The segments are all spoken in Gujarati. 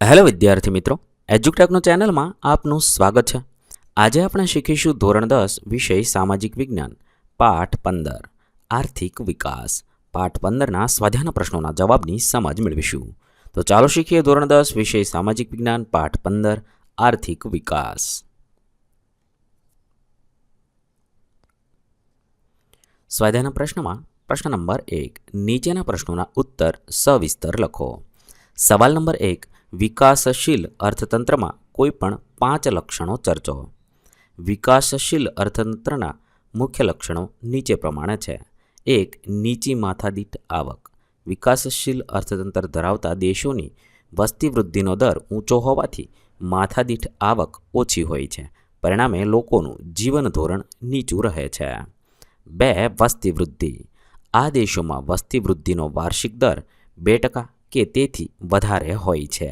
હેલો વિદ્યાર્થી મિત્રો, એજ્યુટેકનો ચેનલમાં આપનું સ્વાગત છે। આજે આપણે શીખીશું ધોરણ 10 વિષય સામાજિક વિજ્ઞાન પાઠ 15 આર્થિક વિકાસ। પાઠ 15ના સ્વાધ્યાયના પ્રશ્નોના જવાબની સમજ મેળવીશું। તો ચાલો શીખીએ ધોરણ 10 વિષય સામાજિક વિજ્ઞાન પાઠ 15 આર્થિક વિકાસ। સ્વાધ્યાયના પ્રશ્નમાં પ્રશ્ન નંબર 1, નીચેના પ્રશ્નોના ઉત્તર સવિસ્તર લખો। સવાલ નંબર 1, વિકાસશીલ અર્થતંત્રમાં કોઈપણ 5 લક્ષણો ચર્ચો। વિકાસશીલ અર્થતંત્રના મુખ્ય લક્ષણો નીચે પ્રમાણે છે। 1, નીચી માથાદીઠ આવક। વિકાસશીલ અર્થતંત્ર ધરાવતા દેશોની વસ્તી વૃદ્ધિનો દર ઊંચો હોવાથી માથાદીઠ આવક ઓછી હોય છે, પરિણામે લોકોનું જીવન ધોરણ નીચું રહે છે। 2, વસ્તી વૃદ્ધિ। આ દેશોમાં વસ્તી વૃદ્ધિનો વાર્ષિક દર 2% કે તેથી વધારે હોય છે।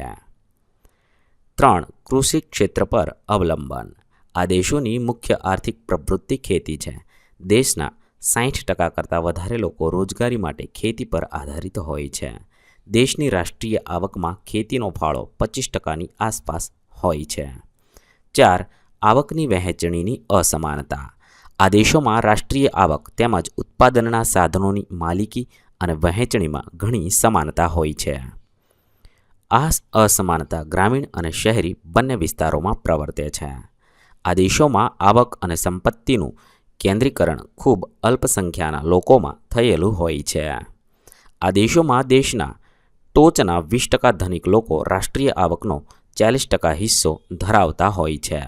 3, કૃષિ ક્ષેત્ર પર અવલંબન। આ દેશોની મુખ્ય આર્થિક પ્રવૃત્તિ ખેતી છે। દેશના 60% કરતાં વધારે લોકો રોજગારી માટે ખેતી પર આધારિત હોય છે। દેશની રાષ્ટ્રીય આવકમાં ખેતીનો ફાળો 25%ની આસપાસ હોય છે। 4, આવકની વહેંચણીની અસમાનતા। આ દેશોમાં રાષ્ટ્રીય આવક તેમજ ઉત્પાદનના સાધનોની માલિકી અને વહેંચણીમાં ઘણી સમાનતા હોય છે। આ અસમાનતા ગ્રામીણ અને શહેરી બંને વિસ્તારોમાં પ્રવર્તે છે। આ દેશોમાં આવક અને સંપત્તિનું કેન્દ્રીકરણ ખૂબ અલ્પસંખ્યાના લોકોમાં થયેલું હોય છે। આ દેશોમાં દેશના ટોચના 20% ધનિક લોકો રાષ્ટ્રીય આવકનો 40% હિસ્સો ધરાવતા હોય છે,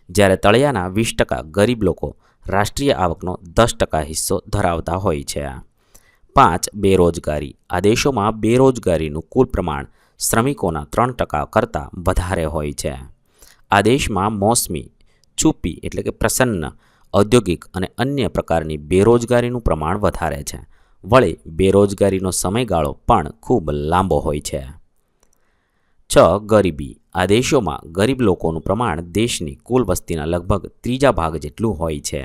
જ્યારે તળિયાના 20% ગરીબ લોકો રાષ્ટ્રીય આવકનો 10% હિસ્સો ધરાવતા હોય છે। 5, બેરોજગારી। આ દેશોમાં બેરોજગારીનું કુલ પ્રમાણ શ્રમિકોના 3% કરતાં વધારે હોય છે। આ દેશમાં મોસમી, છુપી એટલે કે પ્રસન્ન, ઔદ્યોગિક અને અન્ય પ્રકારની બેરોજગારીનું પ્રમાણ વધારે છે। વળી બેરોજગારીનો સમયગાળો પણ ખૂબ લાંબો હોય છે। 6, ગરીબી। આ દેશોમાં ગરીબ લોકોનું પ્રમાણ દેશની કુલ વસ્તીના લગભગ 3 ભાગ જેટલું હોય છે।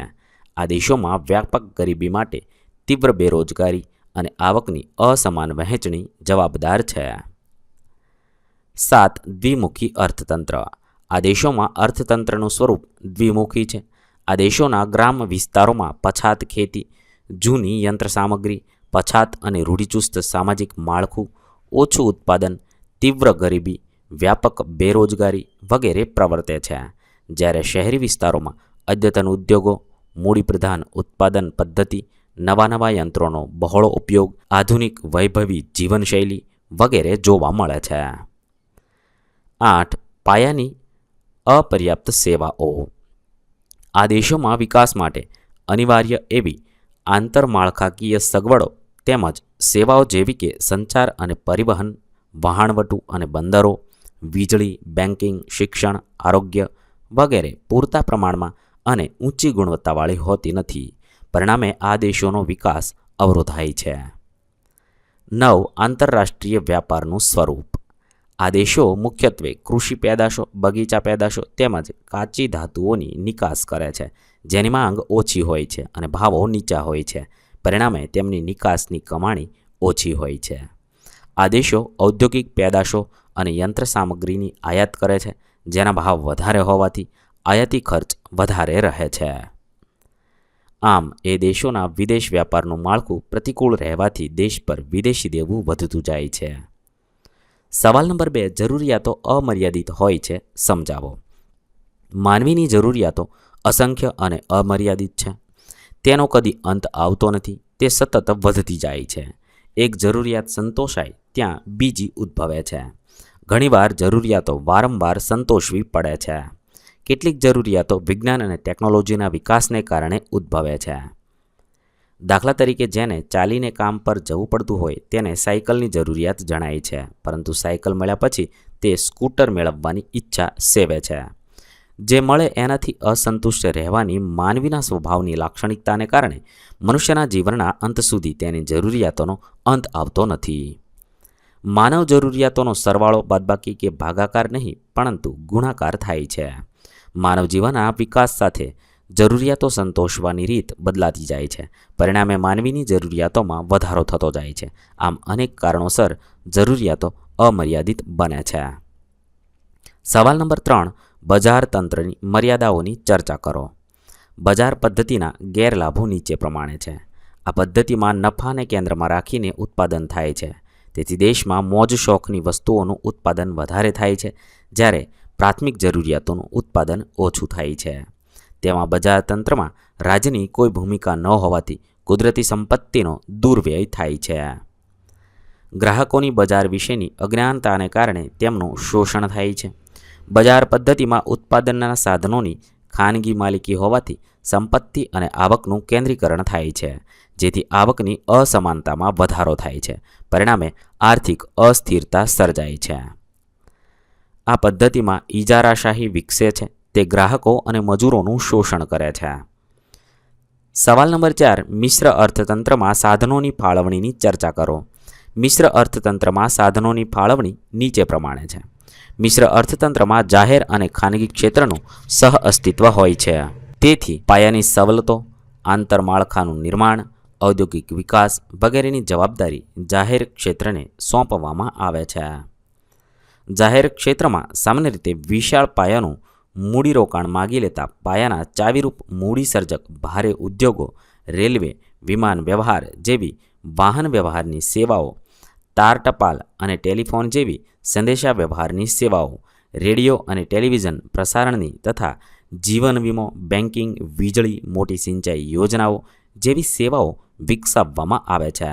આ દેશોમાં વ્યાપક ગરીબી માટે તીવ્ર બેરોજગારી અને આવકની અસમાન વહેંચણી જવાબદાર છે। 7, દ્વિમુખી અર્થતંત્ર। આ દેશોમાં અર્થતંત્રનું સ્વરૂપ દ્વિમુખી છે। આ દેશોના ગ્રામ વિસ્તારોમાં પછાત ખેતી, જૂની યંત્રસામગ્રી, પછાત અને રૂઢિચુસ્ત સામાજિક માળખું, ઓછું ઉત્પાદન, તીવ્ર ગરીબી, વ્યાપક બેરોજગારી વગેરે પ્રવર્તે છે, જ્યારે શહેરી વિસ્તારોમાં અદ્યતન ઉદ્યોગો, મૂડીપ્રધાન ઉત્પાદન પદ્ધતિ, નવા યંત્રોનો બહોળો ઉપયોગ, આધુનિક વૈભવી જીવનશૈલી વગેરે જોવા મળે છે। 8, પાયાની અપર્યાપ્ત સેવાઓ। આ દેશોમાં વિકાસ માટે અનિવાર્ય એવી આંતરમાળખાકીય સગવડો તેમજ સેવાઓ જેવી કે સંચાર અને પરિવહન, વહાણવટું અને બંદરો, વીજળી, બેન્કિંગ, શિક્ષણ, આરોગ્ય વગેરે પૂરતા પ્રમાણમાં અને ઊંચી ગુણવત્તાવાળી હોતી નથી, પરિણામે આ દેશોનો વિકાસ અવરોધાય છે। 9, આંતરરાષ્ટ્રીય વ્યાપારનું સ્વરૂપ। આ દેશો મુખ્યત્વે કૃષિ પેદાશો, બગીચા પેદાશો તેમજ કાચી ધાતુઓની નિકાસ કરે છે, જેની માંગ ઓછી હોય છે અને ભાવો નીચા હોય છે, પરિણામે તેમની નિકાસની કમાણી ઓછી હોય છે। આ દેશો ઔદ્યોગિક પેદાશો અને યંત્ર સામગ્રીની આયાત કરે છે, જેના ભાવ વધારે હોવાથી આયાતી ખર્ચ વધારે રહે છે। આમ એ દેશોના વિદેશ વ્યાપારનું માળખું પ્રતિકૂળ રહેવાથી દેશ પર વિદેશી દેવું વધતું જાય છે। સવાલ નંબર 2, જરૂરિયાતો અમર્યાદિત હોય છે, સમજાવો। માનવીની જરૂરિયાતો અસંખ્ય અને અમર્યાદિત છે। તેનો કદી અંત આવતો નથી, તે સતત વધતી જાય છે। એક જરૂરિયાત સંતોષાય ત્યાં બીજી ઉદ્ભવે છે। ઘણીવાર જરૂરિયાતો વારંવાર સંતોષવી પડે છે। કેટલીક જરૂરિયાતો વિજ્ઞાન અને ટેકનોલોજીના વિકાસને કારણે ઉદ્ભવે છે। દાખલા તરીકે જેને ચાલીને કામ પર જવું પડતું હોય તેને સાયકલની જરૂરિયાત જણાય છે, પરંતુ સાયકલ મળ્યા પછી તે સ્કૂટર મેળવવાની ઈચ્છા સેવે છે। જે મળે એનાથી અસંતુષ્ટ રહેવાની માનવીના સ્વભાવની લાક્ષણિકતાને કારણે મનુષ્યના જીવનના અંત સુધી તેની જરૂરિયાતોનો અંત આવતો નથી। માનવ જરૂરિયાતોનો સરવાળો, બાદબાકી કે ભાગાકાર નહીં પરંતુ ગુણાકાર થાય છે। માનવ જીવનના વિકાસ સાથે જરૂરિયાતો સંતોષવાની રીત બદલાતી જાય છે. પરિણામે માનવીની જરૂરિયાતોમાં વધારો થતો જાય છે. આમ અનેક કારણોસર જરૂરિયાતો અમર્યાદિત બને છે. સવાલ નંબર 3. બજાર તંત્રની મર્યાદાઓની ચર્ચા કરો. બજાર પદ્ધતિના ગેરલાભો નીચે પ્રમાણે છે. આ પદ્ધતિમાં નફાને કેન્દ્રમાં રાખીને ઉત્પાદન થાય છે. તેથી દેશમાં મોજ શોખની વસ્તુઓનું ઉત્પાદન વધારે થાય છે, જ્યારે પ્રાથમિક જરૂરિયાતોનું ઉત્પાદન ઓછું થાય છે. તેમાં બજાર તંત્રમાં રાજ્યની કોઈ ભૂમિકા ન હોવાથી કુદરતી સંપત્તિનો દુર્વ્યય થાય છે. ગ્રાહકોની બજાર વિશેની અજ્ઞાનતાને કારણે તેમનું શોષણ થાય છે. બજાર પદ્ધતિમાં ઉત્પાદનના સાધનોની ખાનગી માલિકી હોવાથી સંપત્તિ અને આવકનું કેન્દ્રીકરણ થાય છે, જેથી આવકની અસમાનતામાં વધારો થાય છે. પરિણામે આર્થિક અસ્થિરતા સર્જાય છે. આ પદ્ધતિમાં ઇજારાશાહી વિકસે છે. તે ગ્રાહકો અને મજૂરોનું શોષણ કરે છે. સવાલ નંબર 4. મિશ્ર અર્થતંત્રમાં સાધનોની ફાળવણીની ચર્ચા કરો. મિશ્ર અર્થતંત્રમાં સાધનોની ફાળવણી નીચે પ્રમાણે છે. મિશ્ર અર્થતંત્રમાં જાહેર અને ખાનગી ક્ષેત્રનું સહઅસ્તિત્વ હોય છે. તેથી પાયાની સવલતો, આંતરમાળખાનું નિર્માણ, ઔદ્યોગિક વિકાસ વગેરેની જવાબદારી જાહેર ક્ષેત્રને સોંપવામાં આવે છે. જાહેર ક્ષેત્રમાં સામાન્ય રીતે વિશાળ પાયાનું મૂડીરોકાણ માગી લેતા પાયાના ચાવીરૂપ મૂડીસર્જક ભારે ઉદ્યોગો, રેલવે, વિમાન વ્યવહાર જેવી વાહન વ્યવહારની સેવાઓ, તાર ટપાલ અને ટેલિફોન જેવી સંદેશા વ્યવહારની સેવાઓ, રેડિયો અને ટેલિવિઝન પ્રસારણની તથા જીવન વીમો, બેન્કિંગ, વીજળી, મોટી સિંચાઈ યોજનાઓ જેવી સેવાઓ વિકસાવવામાં આવે છે.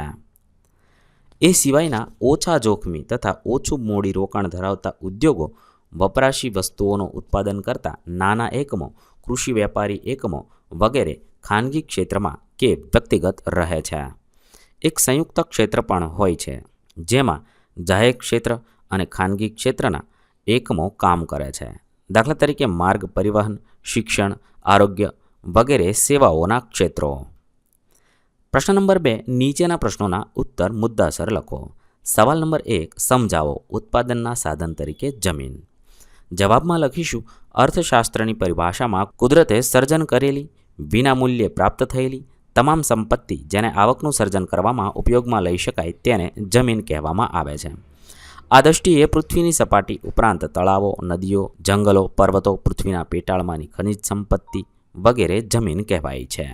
એ સિવાયના ઓછા જોખમી તથા ઓછું મૂડી રોકાણ ધરાવતા ઉદ્યોગો વપરાશી વસ્તુઓનું ઉત્પાદન કરતા નાના એકમો, કૃષિ વેપારી એકમો વગેરે ખાનગી ક્ષેત્રમાં કે વ્યક્તિગત રહે છે. એક સંયુક્ત ક્ષેત્ર પણ હોય છે, જેમાં જાહેર ક્ષેત્ર અને ખાનગી ક્ષેત્રના એકમો કામ કરે છે. દાખલા તરીકે માર્ગ પરિવહન, શિક્ષણ, આરોગ્ય વગેરે સેવાઓના ક્ષેત્રો. પ્રશ્ન નંબર 2. નીચેના પ્રશ્નોના ઉત્તર મુદ્દાસર લખો. સવાલ નંબર 1. સમજાવો ઉત્પાદનના સાધન તરીકે જમીન. જવાબમાં લખીશું, અર્થશાસ્ત્રની પરિભાષામાં કુદરતે સર્જન કરેલી, વિનામૂલ્યે પ્રાપ્ત થયેલી તમામ સંપત્તિ જેને આવકનું સર્જન કરવામાં ઉપયોગમાં લઈ શકાય તેને જમીન કહેવામાં આવે છે. આ દ્રષ્ટિએ પૃથ્વીની સપાટી ઉપરાંત તળાવો, નદીઓ, જંગલો, પર્વતો, પૃથ્વીના પેટાળમાંની ખનિજ સંપત્તિ વગેરે જમીન કહેવાય છે.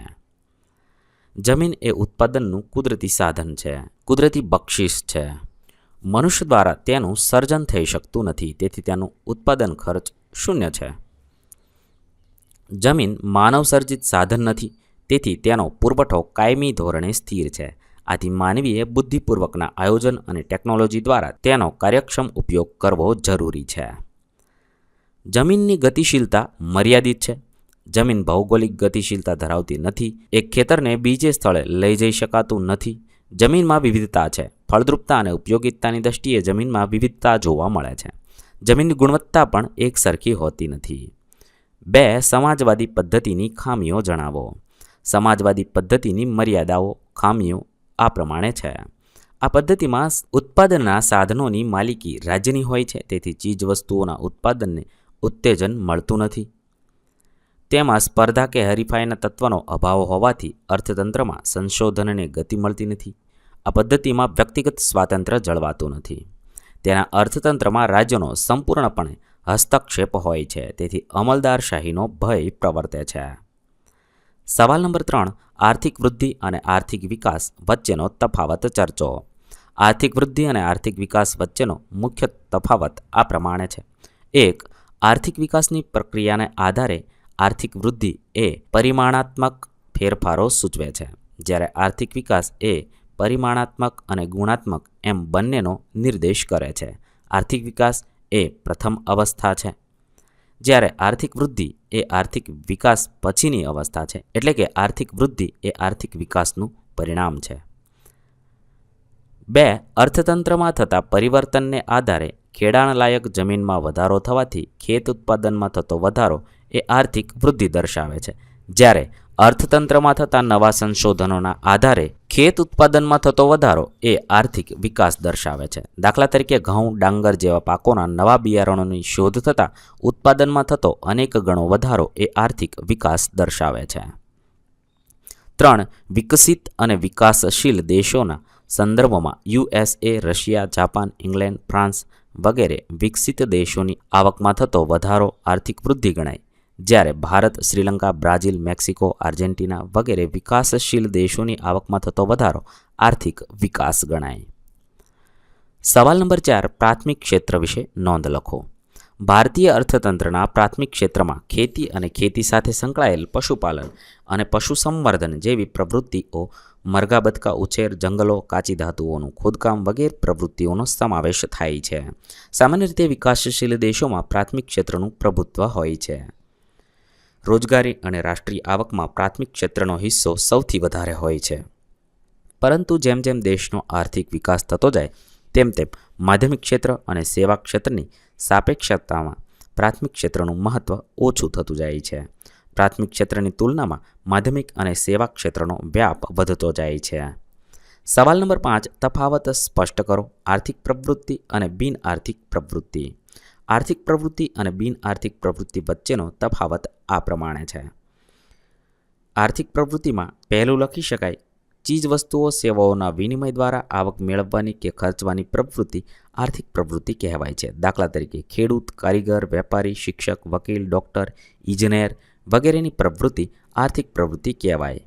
જમીન એ ઉત્પાદનનું કુદરતી સાધન છે, કુદરતી બક્ષિસ છે. મનુષ્ય દ્વારા તેનું સર્જન થઈ શકતું નથી, તેથી તેનું ઉત્પાદન ખર્ચ શૂન્ય છે. જમીન માનવ સર્જિત સાધન નથી, તેથી તેનો પુરવઠો કાયમી ધોરણે સ્થિર છે. આથી માનવીએ બુદ્ધિપૂર્વકના આયોજન અને ટેકનોલોજી દ્વારા તેનો કાર્યક્ષમ ઉપયોગ કરવો જરૂરી છે. જમીનની ગતિશીલતા મર્યાદિત છે. જમીન ભૌગોલિક ગતિશીલતા ધરાવતી નથી. એક ખેતરને બીજે સ્થળે લઈ જઈ શકાતું નથી. જમીનમાં વિવિધતા છે. ફળદ્રુપતા અને ઉપયોગિતાની દ્રષ્ટિએ જમીનમાં વિવિધતા જોવા મળે છે. જમીનની ગુણવત્તા પણ એક સરખી હોતી નથી. 2. સમાજવાદી પદ્ધતિની ખામીઓ જણાવો. સમાજવાદી પદ્ધતિની મર્યાદાઓ, ખામીઓ આ પ્રમાણે છે. આ પદ્ધતિમાં ઉત્પાદનના સાધનોની માલિકી રાજ્યની હોય છે, તેથી ચીજવસ્તુઓના ઉત્પાદનને ઉત્તેજન મળતું નથી. તેમાં સ્પર્ધા કે હરીફાઈના તત્વનો અભાવ હોવાથી અર્થતંત્રમાં સંશોધનને ગતિ મળતી નથી. આ પદ્ધતિમાં વ્યક્તિગત સ્વાતંત્ર્ય જળવાતું નથી. તેના અર્થતંત્રમાં રાજ્યનો સંપૂર્ણપણે હસ્તક્ષેપ હોય છે, તેથી અમલદારશાહીનો ભય પ્રવર્તે છે. સવાલ નંબર 3. આર્થિક વૃદ્ધિ અને આર્થિક વિકાસ વચ્ચેનો તફાવત ચર્ચો. આર્થિક વૃદ્ધિ અને આર્થિક વિકાસ વચ્ચેનો મુખ્ય તફાવત આ પ્રમાણે છે. 1. આર્થિક વિકાસની પ્રક્રિયાને આધારે આર્થિક વૃદ્ધિ એ પરિમાણાત્મક ફેરફારો સૂચવે છે, જ્યારે આર્થિક વિકાસ એ પરિમાણાત્મક અને ગુણાત્મક એમ બંનેનો નિર્દેશ કરે છે. આર્થિક વિકાસ એ પ્રથમ અવસ્થા છે, જ્યારે આર્થિક વૃદ્ધિ એ આર્થિક વિકાસ પછીની અવસ્થા છે, એટલે કે આર્થિક વૃદ્ધિ એ આર્થિક વિકાસનું પરિણામ છે. 2. અર્થતંત્રમાં થતા પરિવર્તનને આધારે ખેડાણલાયક જમીનમાં વધારો થવાથી ખેત ઉત્પાદનમાં થતો વધારો એ આર્થિક વૃદ્ધિ દર્શાવે છે, જ્યારે અર્થતંત્રમાં થતા નવા સંશોધનોના આધારે ખેત ઉત્પાદનમાં થતો વધારો એ આર્થિક વિકાસ દર્શાવે છે. દાખલા તરીકે ઘઉં, ડાંગર જેવા પાકોના નવા બિયારણોની શોધ થતાં ઉત્પાદનમાં થતો અનેક ગણો વધારો એ આર્થિક વિકાસ દર્શાવે છે. 3. વિકસિત અને વિકાસશીલ દેશોના સંદર્ભમાં USA, Russia, Japan, England, France વગેરે વિકસિત દેશોની આવકમાં થતો વધારો આર્થિક વૃદ્ધિ ગણાય, જ્યારે Bharat, Sri Lanka, Brazil, Mexico, Argentina વગેરે વિકાસશીલ દેશોની આવકમાં થતો વધારો આર્થિક વિકાસ ગણાય. સવાલ નંબર 4. પ્રાથમિક ક્ષેત્ર વિશે નોંધ લખો. ભારતીય અર્થતંત્રના પ્રાથમિક ક્ષેત્રમાં ખેતી અને ખેતી સાથે સંકળાયેલ પશુપાલન અને પશુ સંવર્ધન જેવી પ્રવૃત્તિઓ, મરઘા બતકા ઉછેર, જંગલો, કાચી ધાતુઓનું ખોદકામ વગેરે પ્રવૃત્તિઓનો સમાવેશ થાય છે. સામાન્ય રીતે વિકાસશીલ દેશોમાં પ્રાથમિક ક્ષેત્રનું પ્રભુત્વ હોય છે. રોજગારી અને રાષ્ટ્રીય આવકમાં પ્રાથમિક ક્ષેત્રનો હિસ્સો સૌથી વધારે હોય છે, પરંતુ જેમ જેમ દેશનો આર્થિક વિકાસ થતો જાય તેમ તેમ માધ્યમિક ક્ષેત્ર અને સેવા ક્ષેત્રની સાપેક્ષતામાં પ્રાથમિક ક્ષેત્રનું મહત્ત્વ ઓછું થતું જાય છે. પ્રાથમિક ક્ષેત્રની તુલનામાં માધ્યમિક અને સેવા ક્ષેત્રનો વ્યાપ વધતો જાય છે. સવાલ નંબર 5. તફાવત સ્પષ્ટ કરો. આર્થિક પ્રવૃત્તિ અને બિન આર્થિક પ્રવૃત્તિ. આર્થિક પ્રવૃત્તિ અને બિન આર્થિક પ્રવૃત્તિ વચ્ચેનો તફાવત આ પ્રમાણે છે. આર્થિક પ્રવૃત્તિમાં પહેલું લખી શકાય, ચીજવસ્તુઓ સેવાઓના વિનિમય દ્વારા આવક મેળવવાની કે ખર્ચવાની પ્રવૃત્તિ આર્થિક પ્રવૃત્તિ કહેવાય છે. દાખલા તરીકે ખેડૂત, કારીગર, વેપારી, શિક્ષક, વકીલ, ડૉક્ટર, ઇજનેર વગેરેની પ્રવૃત્તિ આર્થિક પ્રવૃત્તિ કહેવાય.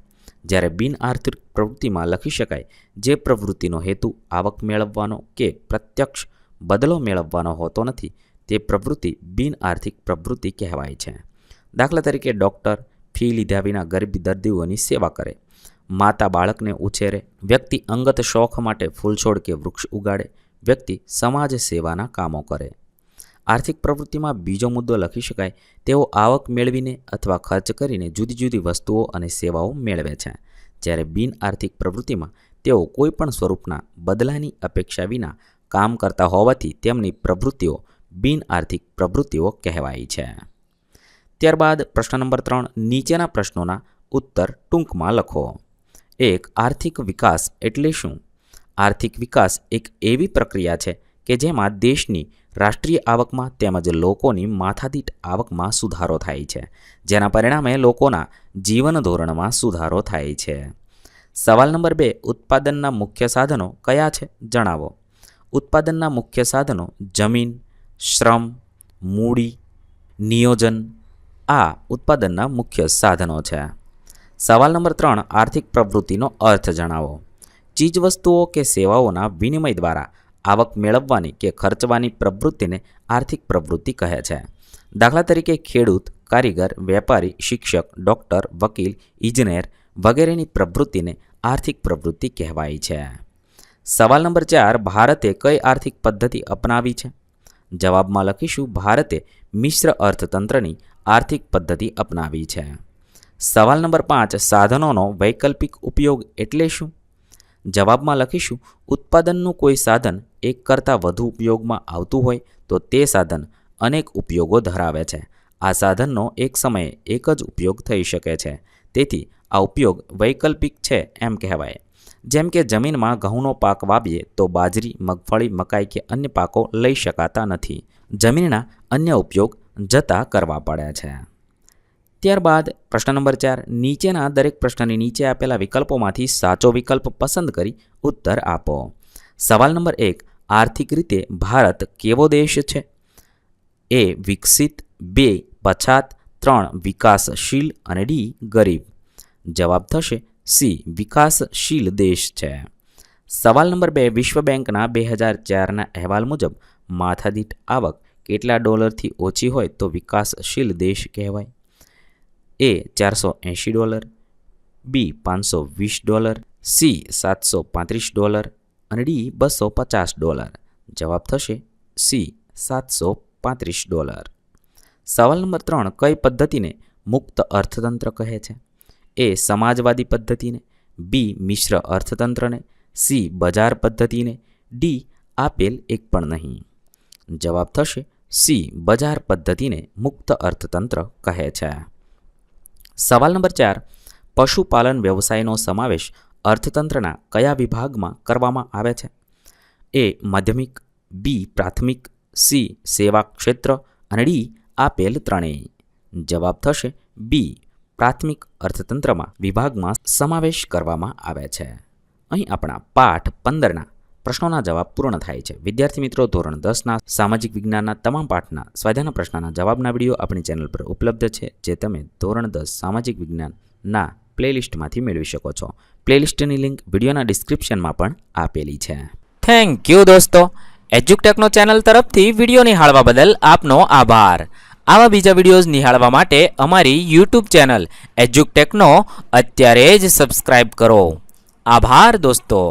જ્યારે બિન આર્થિક પ્રવૃત્તિમાં લખી શકાય, જે પ્રવૃત્તિનો હેતુ આવક મેળવવાનો કે પ્રત્યક્ષ બદલો મેળવવાનો હોતો નથી, તે પ્રવૃત્તિ બિન આર્થિક પ્રવૃત્તિ કહેવાય છે. દાખલા તરીકે ડૉક્ટર ફી લીધા વિના ગરીબ દર્દીઓની સેવા કરે, માતા બાળકને ઉછેરે, વ્યક્તિ અંગત શોખ માટે ફૂલછોડ કે વૃક્ષ ઉગાડે, વ્યક્તિ સમાજ સેવાના કામો કરે. આર્થિક પ્રવૃત્તિમાં બીજો મુદ્દો લખી શકાય, તેઓ આવક મેળવીને અથવા ખર્ચ કરીને જુદી જુદી વસ્તુઓ અને સેવાઓ મેળવે છે. જ્યારે બિન આર્થિક પ્રવૃત્તિમાં તેઓ કોઈપણ સ્વરૂપના બદલાની અપેક્ષા વિના કામ કરતા હોવાથી તેમની પ્રવૃત્તિઓ બિન આર્થિક પ્રવૃત્તિઓ કહેવાય છે. ત્યારબાદ પ્રશ્ન નંબર 3. નીચેના પ્રશ્નોના ઉત્તર ટૂંકમાં લખો. 1. આર્થિક વિકાસ એટલે શું? આર્થિક વિકાસ એક એવી પ્રક્રિયા છે કે જેમાં દેશની રાષ્ટ્રીય આવકમાં તેમજ લોકોની માથાદીઠ આવકમાં સુધારો થાય છે, જેના પરિણામે લોકોના જીવન ધોરણમાં સુધારો થાય છે. સવાલ નંબર 2. ઉત્પાદનના મુખ્ય સાધનો કયા છે? જણાવો. ઉત્પાદનના મુખ્ય સાધનો જમીન, શ્રમ, મૂડી, નિયોજન આ ઉત્પાદનના મુખ્ય સાધનો છે. સવાલ નંબર 3. આર્થિક પ્રવૃત્તિનો અર્થ જણાવો. ચીજવસ્તુઓ કે સેવાઓના વિનિમય દ્વારા આવક મેળવવાની કે ખર્ચવાની પ્રવૃત્તિને આર્થિક પ્રવૃત્તિ કહે છે. દાખલા તરીકે ખેડૂત, કારીગર, વેપારી, શિક્ષક, ડૉક્ટર, વકીલ, ઇજનેર વગેરેની પ્રવૃત્તિને આર્થિક પ્રવૃત્તિ કહેવાય છે. સવાલ નંબર 4. ભારતે કઈ આર્થિક પદ્ધતિ અપનાવી છે? જવાબમાં લખીશું, ભારતે મિશ્ર અર્થતંત્રની આર્થિક પદ્ધતિ અપનાવી છે. સવાલ નંબર 5. સાધનોનો વૈકલ્પિક ઉપયોગ એટલે શું? જવાબમાં લખીશું, ઉત્પાદનનું કોઈ સાધન એક કરતાં વધુ ઉપયોગમાં આવતું હોય તો તે સાધન અનેક ઉપયોગો ધરાવે છે. આ સાધનનો એક સમયે એક જ ઉપયોગ થઈ શકે છે, તેથી આ ઉપયોગ વૈકલ્પિક છે એમ કહેવાય. જેમ કે જમીનમાં ઘઉંનો પાક વાવીએ તો બાજરી, મગફળી, મકાઈ કે અન્ય પાકો લઈ શકાતા નથી. જમીનના અન્ય ઉપયોગ જતા કરવા પડે છે. ત્યારબાદ પ્રશ્ન નંબર 4. નીચેના દરેક પ્રશ્નની નીચે આપેલા વિકલ્પોમાંથી સાચો વિકલ્પ પસંદ કરી ઉત્તર આપો. સવાલ નંબર 1. આર્થિક રીતે ભારત કેવો દેશ છે? A. વિકસિત, 2. પછાત, 3. વિકાસશીલ અને D. ગરીબ. જવાબ થશે C. વિકાસશીલ દેશ છે. સવાલ નંબર 2. વિશ્વ બેંકના 2004ના અહેવાલ મુજબ માથાદીઠ આવક કેટલા ડોલરથી ઓછી હોય તો વિકાસશીલ દેશ કહેવાય? A. $480, B. $520, C. $735 અને D. $250. જવાબ થશે C. $735. સવાલ નંબર 3. કઈ પદ્ધતિને મુક્ત અર્થતંત્ર કહે છે? A. સમાજવાદી પદ્ધતિને, B. મિશ્ર અર્થતંત્રને, C. બજાર પદ્ધતિને, D. આપેલ એક પણ નહીં. જવાબ થશે C. બજાર પદ્ધતિને મુક્ત અર્થતંત્ર કહે છે. સવાલ નંબર 4. પશુપાલન વ્યવસાયનો સમાવેશ અર્થતંત્રના કયા વિભાગમાં કરવામાં આવે છે? એ માધ્યમિક, બી પ્રાથમિક, સી સેવા ક્ષેત્ર અને ડી આપેલ ત્રણેય. જવાબ થશે બી પ્રાથમિક અર્થતંત્રમાં વિભાગમાં સમાવેશ કરવામાં આવે છે. અહીં આપણા પાઠ 15ના પ્રશ્નોના જવાબ પૂર્ણ થાય છે. વિદ્યાર્થી મિત્રો, ધોરણ 10ના સામાજિક વિજ્ઞાનના તમામ પાઠના સ્વાધ્યાયના પ્રશ્નના જવાબના વિડીયો આપણી ચેનલ પર ઉપલબ્ધ છે, જે તમે ધોરણ 10 સામાજિક વિજ્ઞાનના પ્લેલિસ્ટમાંથી મેળવી શકો છો. પ્લેલિસ્ટની લિંક વિડીયોના ડિસ્ક્રિપ્શનમાં પણ આપેલી છે. થેન્ક યુ દોસ્તો. એજ્યુકટેકનો ચેનલ તરફથી વિડીયો નિહાળવા બદલ આપનો આભાર. આવા બીજા વિડીયોઝ નિહાળવા માટે અમારી યુટ્યુબ ચેનલ એજ્યુકટેકનો અત્યારે જ સબસ્ક્રાઇબ કરો. આભાર દોસ્તો.